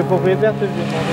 propriétaire, tu sais, je lui ai demandé.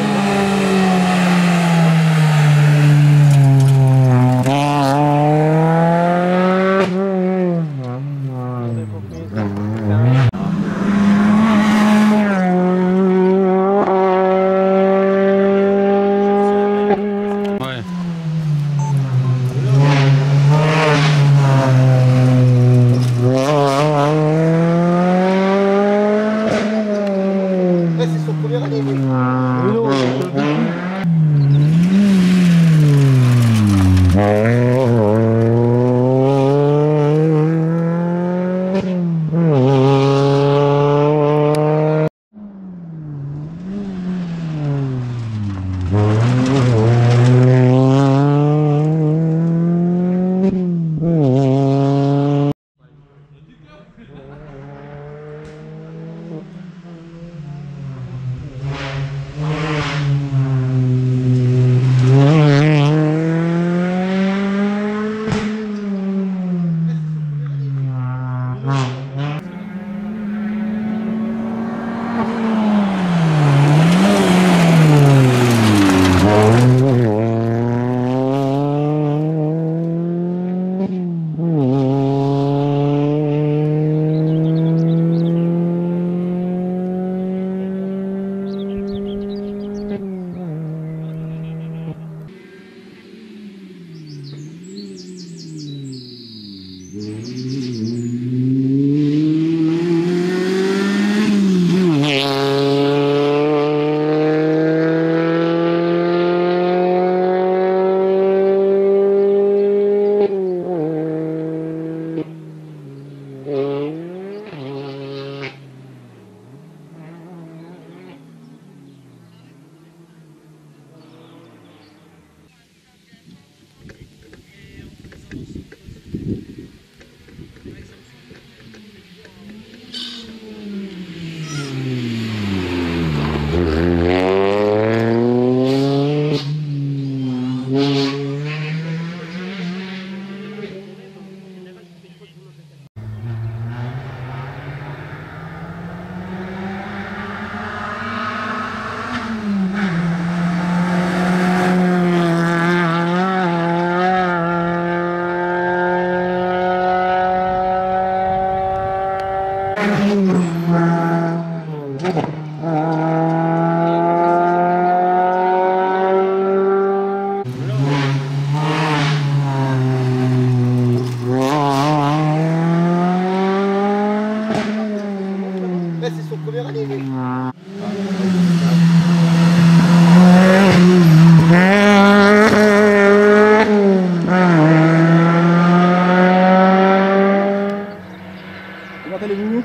Comment allez-vous?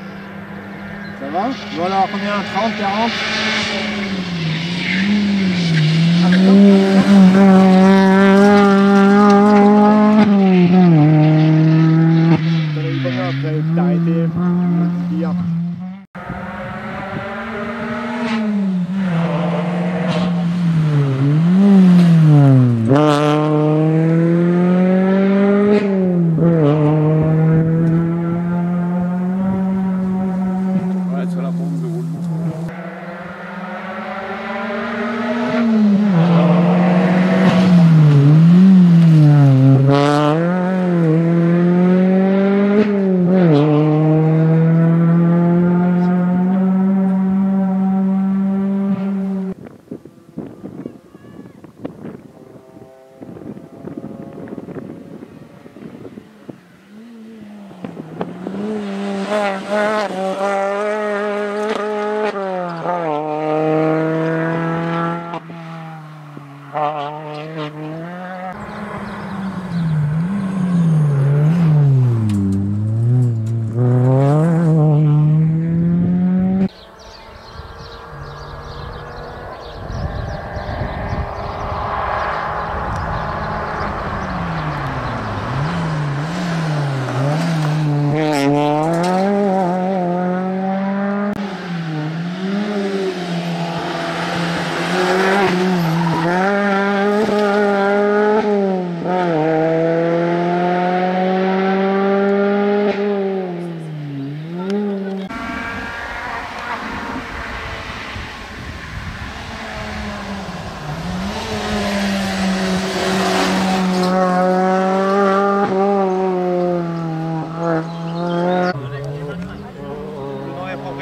Ça va? Bon alors, combien? 30, 40? T'en as eu combien après t'arrêter? Dire.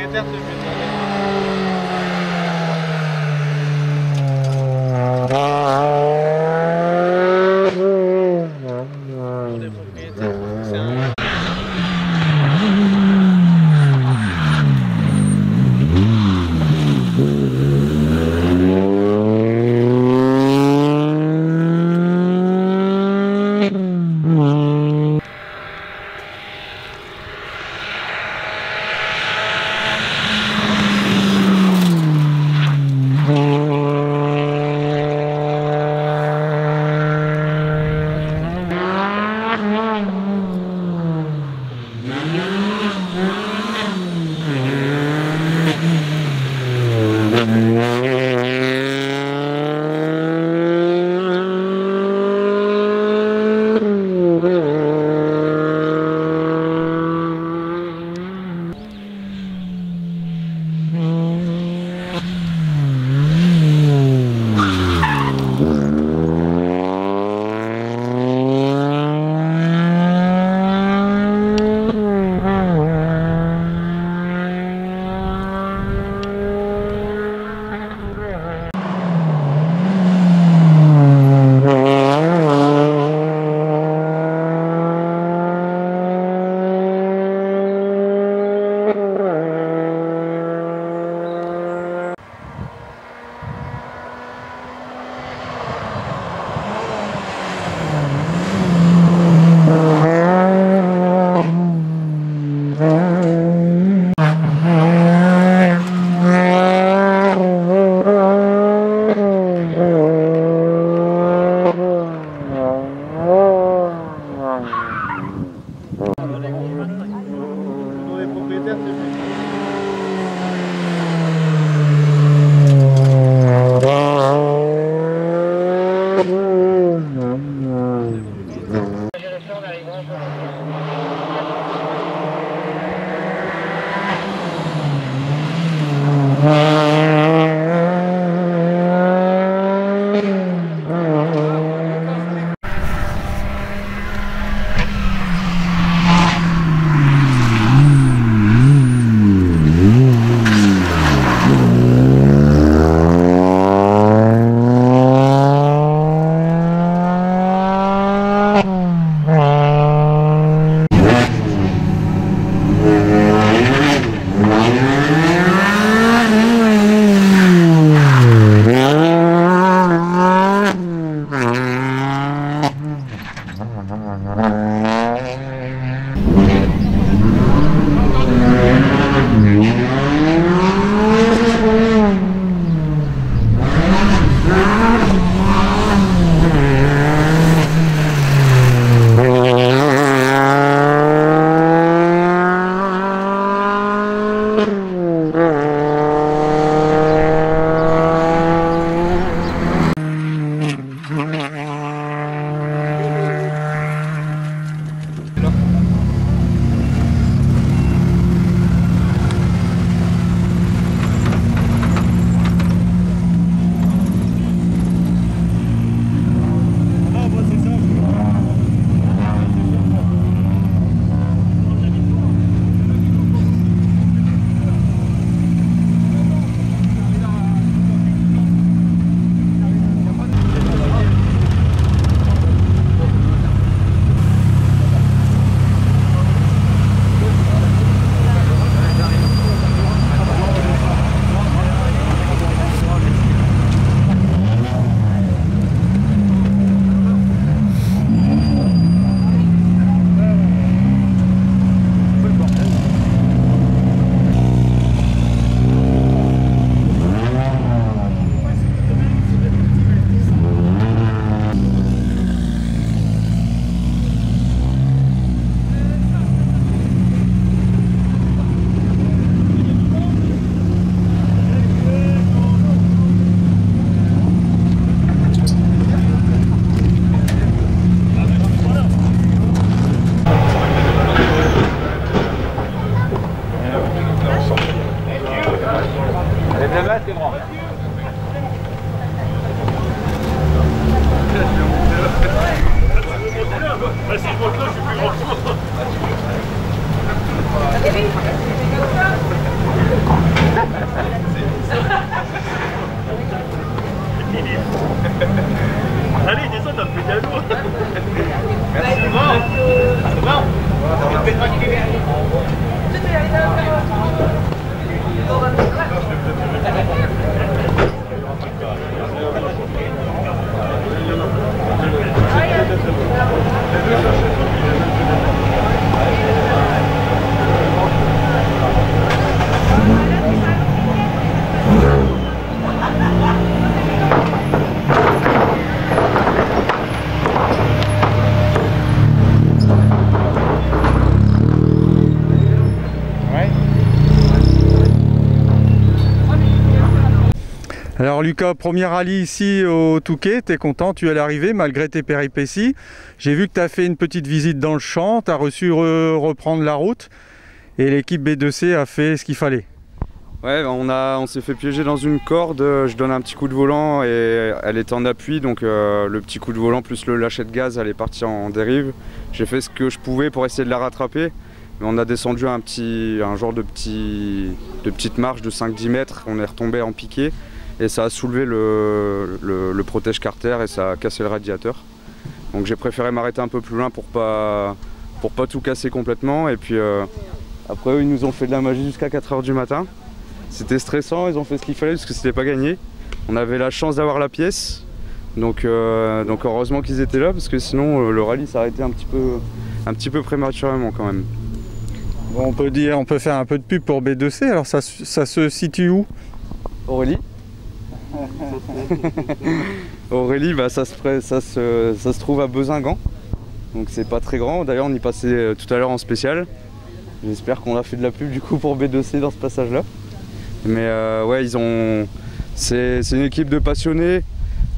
propriétaire de ce Allez vite. Alors Lucas, premier rallye ici au Touquet, t'es content, tu es à l'arrivée malgré tes péripéties. J'ai vu que tu as fait une petite visite dans le champ, tu as reçu reprendre la route et l'équipe B2C a fait ce qu'il fallait. Ouais, on s'est fait piéger dans une corde, je donne un petit coup de volant et elle était en appui, donc le petit coup de volant plus le lâcher de gaz, elle est partie en dérive. J'ai fait ce que je pouvais pour essayer de la rattraper, mais on a descendu un genre de petite marche de 5-10 mètres, on est retombé en piqué et ça a soulevé le protège carter et ça a cassé le radiateur. Donc j'ai préféré m'arrêter un peu plus loin pour pas tout casser complètement, et puis après eux, ils nous ont fait de la magie jusqu'à 4 h du matin. C'était stressant, ils ont fait ce qu'il fallait parce que c'était pas gagné. On avait la chance d'avoir la pièce, donc heureusement qu'ils étaient là parce que sinon le rallye s'arrêtait un petit peu prématurément quand même. Bon, on peut faire un peu de pub pour B2C, alors ça se situe où? Aurélie. Aurélie, bah, ça se trouve à Bezingan, donc c'est pas très grand. D'ailleurs on y passait tout à l'heure en spécial. J'espère qu'on a fait de la pub du coup pour B2C dans ce passage là. Mais ouais, c'est une équipe de passionnés.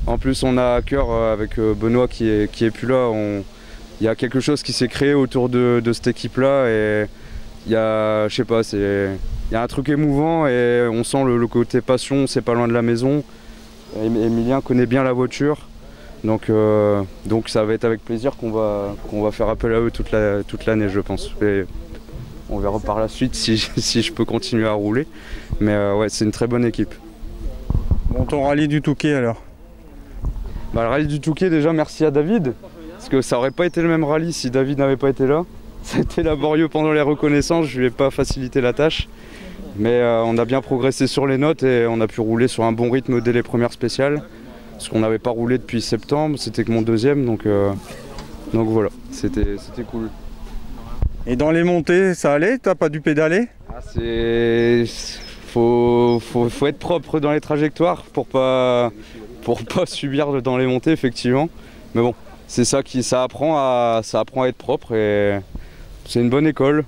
En plus, on a à cœur avec Benoît qui est plus là. Il y a quelque chose qui s'est créé autour de cette équipe-là et il y a, je sais pas, il y a un truc émouvant et on sent le côté passion. C'est pas loin de la maison. Emilien connaît bien la voiture, donc ça va être avec plaisir qu'on va faire appel à eux toute l'année, je pense. Et on verra par la suite si je peux continuer à rouler. Mais ouais, c'est une très bonne équipe. Bon, ton rallye du Touquet alors? Bah, le rallye du Touquet, déjà merci à David, parce que ça aurait pas été le même rallye si David n'avait pas été là. C'était laborieux pendant les reconnaissances, je lui ai pas facilité la tâche. Mais on a bien progressé sur les notes et on a pu rouler sur un bon rythme dès les premières spéciales. Parce qu'on n'avait pas roulé depuis septembre, c'était que mon deuxième, donc voilà, c'était cool. Et dans les montées, ça allait? T'as pas dû pédaler? Faut être propre dans les trajectoires pour pas subir dans les montées, effectivement. Mais bon, c'est ça ça apprend à être propre et c'est une bonne école.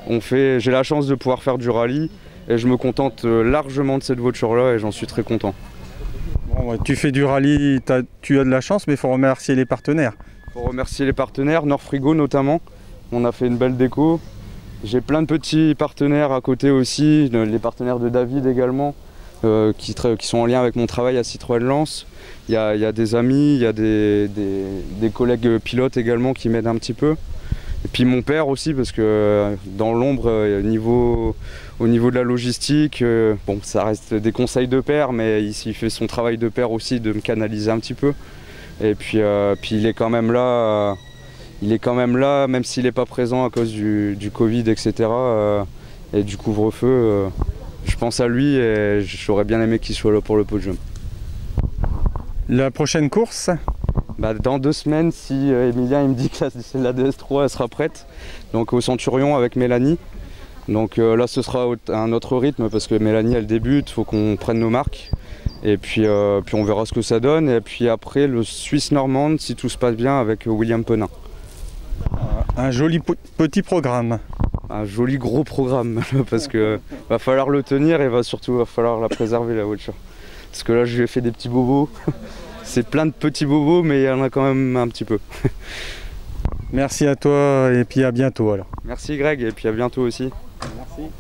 J'ai la chance de pouvoir faire du rallye et je me contente largement de cette voiture-là et j'en suis très content. Bon, tu fais du rallye, tu as de la chance, mais il faut remercier les partenaires. Il faut remercier les partenaires, Nord-Frigo notamment. On a fait une belle déco. J'ai plein de petits partenaires à côté aussi, les partenaires de David également, qui sont en lien avec mon travail à Citroën Lens. Il y a des amis, il y a des collègues pilotes également qui m'aident un petit peu. Et puis mon père aussi, parce que dans l'ombre, au niveau de la logistique, bon, ça reste des conseils de père, mais il fait son travail de père aussi, de me canaliser un petit peu. Et puis il est quand même là. Même s'il n'est pas présent à cause du Covid, etc. Et du couvre-feu, je pense à lui et j'aurais bien aimé qu'il soit là pour le podium. La prochaine course? Bah, dans 2 semaines, si Emilien il me dit que la DS3 elle sera prête, donc au Centurion avec Mélanie. Donc là ce sera un autre rythme parce que Mélanie elle débute, il faut qu'on prenne nos marques. Et puis on verra ce que ça donne. Et puis après le Suisse normande si tout se passe bien avec William Penin. Un joli petit programme. Un joli gros programme parce que va falloir le tenir et va falloir la préserver la voiture. Parce que là je lui ai fait des petits bobos. C'est plein de petits bobos mais il y en a quand même un petit peu. Merci à toi et puis à bientôt alors. Merci Greg et puis à bientôt aussi. Merci.